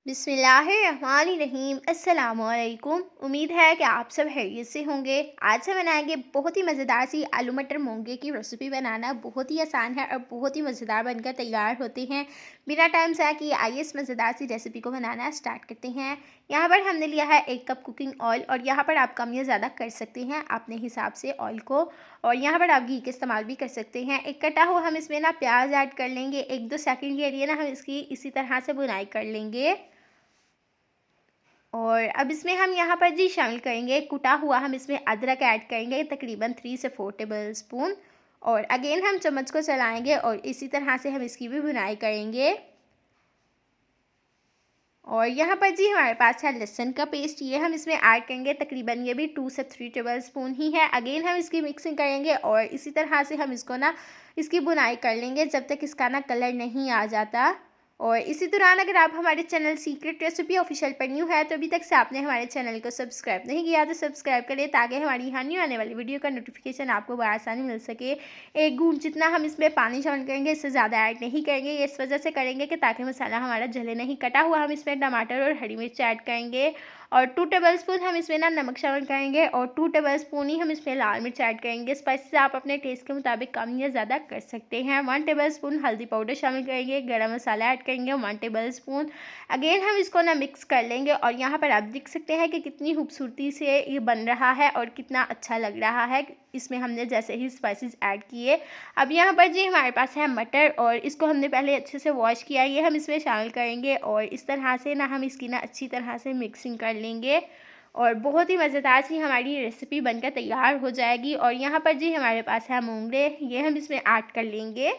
बिस्मिल्लाहिर्रहमानिर्रहीम अस्सलामुअलैकुम। उम्मीद है कि आप सब खैरियत से होंगे। आज हम बनाएंगे बहुत ही मज़ेदार सी आलू मटर मूंगे की रेसिपी। बनाना बहुत ही आसान है और बहुत ही मज़ेदार बनकर तैयार होते हैं। बिना टाइम ज़ाया किए आइए इस मज़ेदार सी रेसिपी को बनाना स्टार्ट करते हैं। यहाँ पर हमने लिया है 1 कप कुकिंग ऑयल और यहाँ पर आप कम या ज़्यादा कर सकते हैं अपने हिसाब से ऑयल को। और यहाँ पर आप घी का इस्तेमाल भी कर सकते हैं। एक कटा हुआ हम इसमें ना प्याज ऐड कर लेंगे। 1-2 सेकंड के लिए ना हम इसकी इसी तरह से बुनाई कर लेंगे। और अब इसमें हम यहाँ पर जी शामिल करेंगे कुटा हुआ, हम इसमें अदरक ऐड करेंगे तकरीबन 3 से 4 टेबल स्पून। और अगेन हम चम्मच को चलाएंगे और इसी तरह से हम इसकी भी बुनाई करेंगे। और यहाँ पर जी हमारे पास है लहसुन का पेस्ट, ये हम इसमें ऐड करेंगे तकरीबन ये भी 2 से 3 टेबल स्पून ही है। अगेन हम इसकी मिक्सिंग करेंगे और इसी तरह से हम इसको ना इसकी बुनाई कर लेंगे जब तक इसका ना कलर नहीं आ जाता। और इसी दौरान अगर आप हमारे चैनल सीक्रेट रेसिपी ऑफिशियल पर न्यू है तो अभी तक से आपने हमारे चैनल को सब्सक्राइब नहीं किया तो सब्सक्राइब करें ताकि हमारी यहाँ न्यू आने वाली वीडियो का नोटिफिकेशन आपको बआसानी मिल सके। 1 घूंट जितना हम इसमें पानी शामिल करेंगे, इससे ज़्यादा ऐड नहीं करेंगे। ये इस वजह से करेंगे कि ताकि मसाला हमारा जले नहीं। कटा हुआ हम इसमें टमाटर और हरी मिर्च ऐड करेंगे और 2 टेबल स्पून हम इसमें ना नमक शामिल करेंगे और 2 टेबल स्पून ही हम इसमें लाल मिर्च ऐड करेंगे। स्पाइसेस आप अपने टेस्ट के मुताबिक कम या ज़्यादा कर सकते हैं। 1 टेबल स्पून हल्दी पाउडर शामिल करेंगे, गरम मसाला ऐड करेंगे 1 टेबल स्पून। अगेन हम इसको ना मिक्स कर लेंगे और यहाँ पर आप देख सकते हैं कि कितनी खूबसूरती से ये बन रहा है और कितना अच्छा लग रहा है इसमें हमने जैसे ही स्पाइसेस ऐड किए। अब यहाँ पर जी हमारे पास है मटर और इसको हमने पहले अच्छे से वॉश किया, ये हम इसमें शामिल करेंगे और इस तरह से ना हम इसकी ना अच्छी तरह से मिक्सिंग कर लेंगे और बहुत ही मज़ेदार सी हमारी रेसिपी बनकर तैयार हो जाएगी। और यहाँ पर जी हमारे पास है मूंगरे, ये हम इसमें ऐड कर लेंगे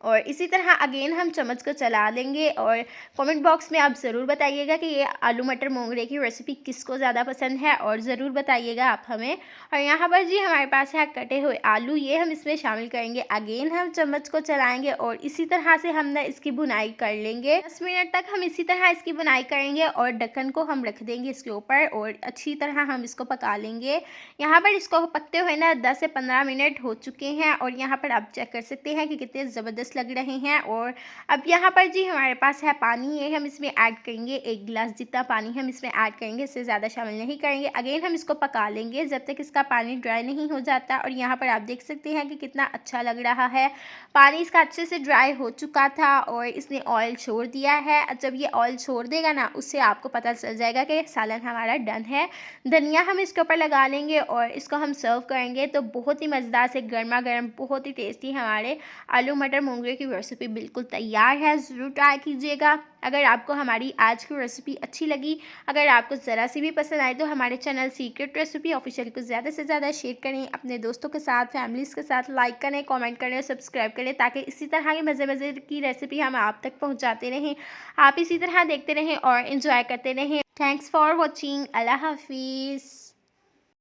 और इसी तरह अगेन हम चम्मच को चला लेंगे। और कमेंट बॉक्स में आप ज़रूर बताइएगा कि ये आलू मटर मोंगरे की रेसिपी किसको ज़्यादा पसंद है और ज़रूर बताइएगा आप हमें। और यहाँ पर जी हमारे पास है कटे हुए आलू, ये हम इसमें शामिल करेंगे। अगेन हम चम्मच को चलाएंगे और इसी तरह से हम ना इसकी बुनाई कर लेंगे। 10 मिनट तक हम इसी तरह इसकी बुनाई करेंगे और ढक्कन को हम रख देंगे इसके ऊपर और अच्छी तरह हम इसको पका लेंगे। यहाँ पर इसको पकते हुए ना 10 से 15 मिनट हो चुके हैं और यहाँ पर आप चेक कर सकते हैं कि कितने ज़बरदस्त लग रहे हैं। और अब यहाँ पर जी हमारे पास है पानी, ये हम इसमें ऐड करेंगे। 1 गिलास जितना पानी हम इसमें ऐड करेंगे, इससे ज़्यादा शामिल नहीं करेंगे। अगेन हम इसको पका लेंगे जब तक इसका पानी ड्राई नहीं हो जाता। और यहाँ पर आप देख सकते हैं कि कितना अच्छा लग रहा है। पानी इसका अच्छे से ड्राई हो चुका था और इसने ऑयल छोड़ दिया है। जब ये ऑयल छोड़ देगा ना उससे आपको पता चल जाएगा कि सालन हमारा डन है। धनिया हम इसके ऊपर लगा लेंगे और इसको हम सर्व करेंगे तो बहुत ही मज़ेदार से गर्मा गर्म बहुत ही टेस्टी हमारे आलू मटर मूंगरे की रेसिपी बिल्कुल तैयार है। ज़रूर ट्राई कीजिएगा। अगर आपको हमारी आज की रेसिपी अच्छी लगी, अगर आपको ज़रा सी भी पसंद आए तो हमारे चैनल सीक्रेट रेसिपी ऑफिशियल को ज़्यादा से ज़्यादा शेयर करें, अपने दोस्तों के साथ फैमिलीज़ के साथ लाइक करें, कमेंट करें और सब्सक्राइब करें ताकि इसी तरह की मज़े मज़े की रेसिपी हम आप तक पहुँचाते रहें। आप इसी तरह देखते रहें और इन्जॉय करते रहें। Thanks for watching. अल्लाह हाफिज़।